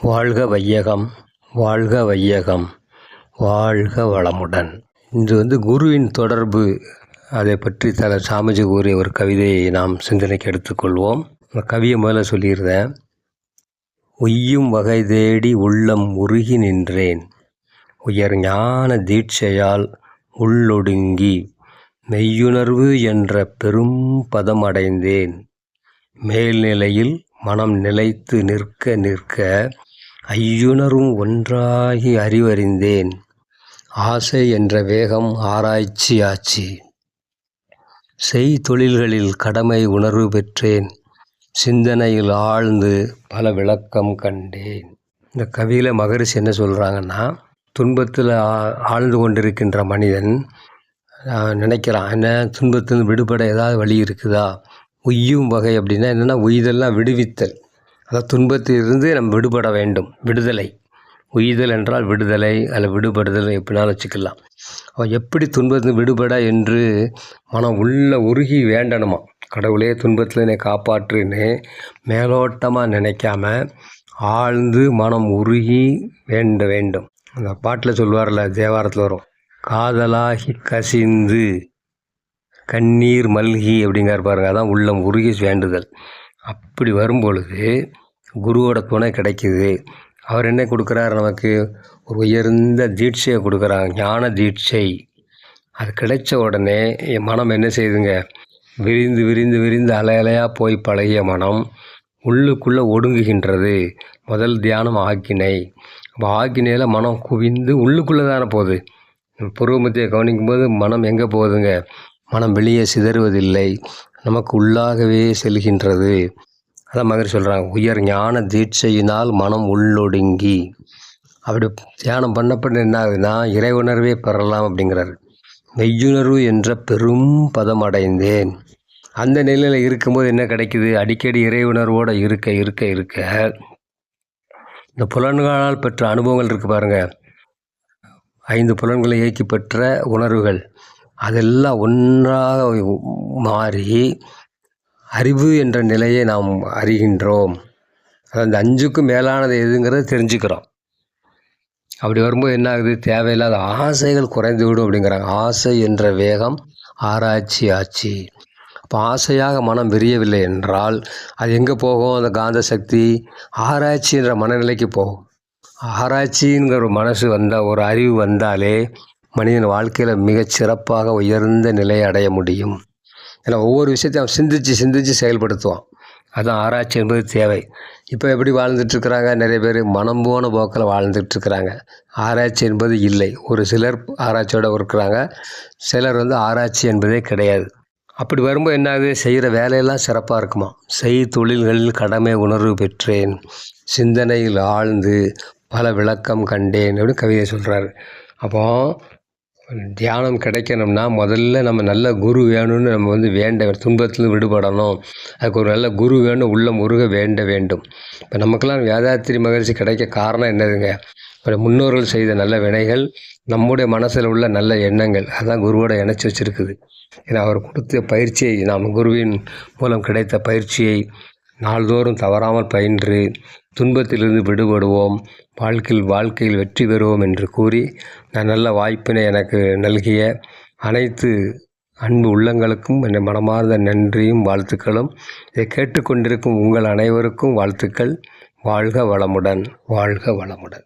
வாழ்க வையகம், வாழ்க வையகம், வாழ்க வளமுடன். இன்று குருவின் தொடர்பு, அதை பற்றி சாமிஜி கூறிய ஒரு கவிதையை நாம் சிந்தனைக்கு எடுத்துக்கொள்வோம். கவியை முதல்ல சொல்லியிருந்தேன். உய்யும் வகை தேடி உள்ளம் உருகி நின்றேன், உயர் ஞான தீட்சையால் உள்ளொடுங்கி மெய்யுணர்வு என்ற பெரும் பதம் அடைந்தேன். மேல்நிலையில் மனம் நிலைத்து நிற்க நிற்க ஐயுணரும் ஒன்றாகி அறிவறிந்தேன். ஆசை என்ற வேகம் ஆராய்ச்சி ஆச்சு. செய் தொழில்களில் கடமை உணர்வு பெற்றேன். சிந்தனையில் ஆழ்ந்து பல விளக்கம் கண்டேன். இந்த கவியில் மகரிஷி என்ன சொல்கிறாங்கன்னா, துன்பத்தில் ஆழ்ந்து கொண்டிருக்கின்ற மனிதன் நினைக்கிறான், என்ன துன்பத்திலிருந்து விடுபட ஏதாவது வழி இருக்குதா? உய்யும் வகை அப்படின்னா என்னென்னா, உய்தெல்லாம் விடுவித்தல். அதாவது துன்பத்திலிருந்து நம்ம விடுபட வேண்டும். விடுதலை, உய்தல் என்றால் விடுதலை, அதில் விடுபடுதல் எப்படினாலும் வச்சுக்கலாம். அவன் எப்படி துன்பத்திலிருந்து விடுபட என்று மனம் உள்ள உருகி வேண்டணுமா. கடவுளே துன்பத்தில் என்னை காப்பாற்றுன்னு மேலோட்டமாக நினைக்காம ஆழ்ந்து மனம் உருகி வேண்ட வேண்டும். அந்த பாட்டில் சொல்லுவார்ல, தேவாரத்தில் வரும், காதலாகி கசிந்து கண்ணீர் மல்கி அப்படிங்கிற பாருங்க. அதான் உள்ளம் உருகி வேண்டுதல். அப்படி வரும்பொழுது குருவோட துணை கிடைக்கிது. அவர் என்ன கொடுக்குறார் நமக்கு? ஒரு உயர்ந்த தீட்சையை கொடுக்குறாங்க, ஞான தீட்சை. அது கிடைச்ச உடனே என் மனம் என்ன செய்யுதுங்க? விரிந்து விரிந்து விரிந்து அலை அலையாக போய் பழகிய மனம் உள்ளுக்குள்ளே ஒடுங்குகின்றது. முதல் தியானம் ஆக்கினை. அப்போ ஆக்கினையில் மனம் குவிந்து உள்ளுக்குள்ளே தானே போகுது. புருவமத்தியை கவனிக்கும் போது மனம் எங்கே போகுதுங்க? மனம் வெளியே சிதறுவதில்லை, நமக்கு உள்ளாகவே செல்கின்றது. அதான் மகரிஷி சொல்கிறாங்க, உயர் ஞான தீட்சையினால் மனம் உள்ளொடுங்கி. அப்படி தியானம் பண்ணப்பட்டு என்ன ஆகுதுன்னா, இறை உணர்வே பெறலாம் அப்படிங்கிறாரு. மெய்யுணர்வு என்ற பெரும் பதம் அடைந்தேன். அந்த நிலையில் இருக்கும்போது என்ன கிடைக்குது? அடிக்கடி இறை உணர்வோடு இருக்க இருக்க இருக்க இந்த புலன்களால் பெற்ற அனுபவங்கள் இருக்குது பாருங்கள், 5 புலன்களை இயக்கி பெற்ற உணர்வுகள், அதெல்லாம் ஒன்றாக மாறி அறிவு என்ற நிலையை நாம் அறிகின்றோம். அந்த 5க்கும் மேலானது எதுங்கிறத தெரிஞ்சுக்கிறோம். அப்படி வரும்போது என்ன ஆகுது? தேவையில்லாத ஆசைகள் குறைந்து விடும் அப்படிங்கிறாங்க. ஆசை என்ற வேகம் ஆராய்ச்சி ஆச்சு. அப்போ ஆசையாக மனம் விரியவில்லை என்றால் அது எங்கே போகும்? அந்த காந்த சக்தி ஆராய்ச்சி என்ற மனநிலைக்கு போகும். ஆராய்ச்சிங்கிற ஒரு மனசு வந்தால், ஒரு அறிவு வந்தாலே மனிதன் வாழ்க்கையில் மிகச் சிறப்பாக உயர்ந்த நிலையை அடைய முடியும். ஏன்னா ஒவ்வொரு விஷயத்தையும் அவன் சிந்தித்து சிந்தித்து செயல்படுத்துவான். அதுதான் ஆராய்ச்சி என்பது தேவை. இப்போ எப்படி வாழ்ந்துட்டுருக்குறாங்க? நிறைய பேர் மனம் போன போக்கில் வாழ்ந்துட்டுருக்குறாங்க. ஆராய்ச்சி என்பது இல்லை. ஒரு சிலர் ஆராய்ச்சியோடு இருக்கிறாங்க, சிலர் ஆராய்ச்சி என்பதே கிடையாது. அப்படி வரும்போது என்ன ஆகுது? செய்கிற வேலையெல்லாம் சிறப்பாக இருக்குமா. செய் தொழில்களில் கடமை உணர்வு பெற்றேன், சிந்தனையில் ஆழ்ந்து பல விளக்கம் கண்டேன் அப்படின்னு கவிதை சொல்கிறாரு. அப்போது தியானம் கிடைக்கணும்னா முதல்ல நம்ம நல்ல குரு வேணும்னு நம்ம வேண்ட, துன்பத்திலிருந்து விடுபடணும், அதுக்கு ஒரு நல்ல குரு வேணும், உள்ளம் முருக வேண்ட வேண்டும். இப்போ நமக்கெல்லாம் வேதாத்திரி மகரிஷி கிடைக்க காரணம் என்னதுங்க? முன்னோர்கள் செய்த நல்ல வினைகள், நம்முடைய மனசில் உள்ள நல்ல எண்ணங்கள், அதான் குருவோட இணைச்சி வச்சுருக்குது. ஏன்னா அவர் கொடுத்த பயிற்சியை, நாம் குருவின் மூலம் கிடைத்த பயிற்சியை நாள்தோறும் தவறாமல் பயின்று துன்பத்திலிருந்து விடுபடுவோம், வாழ்க்கையில் வெற்றி பெறுவோம் என்று கூறி, நான் நல்ல வாய்ப்பினை எனக்கு நல்கிய அனைத்து அன்பு உள்ளங்களுக்கும் என்னை மனமார்ந்த நன்றியும் வாழ்த்துக்களும். இதை கேட்டுக்கொண்டிருக்கும் உங்கள் அனைவருக்கும் வாழ்த்துக்கள். வாழ்க வளமுடன், வாழ்க வளமுடன்.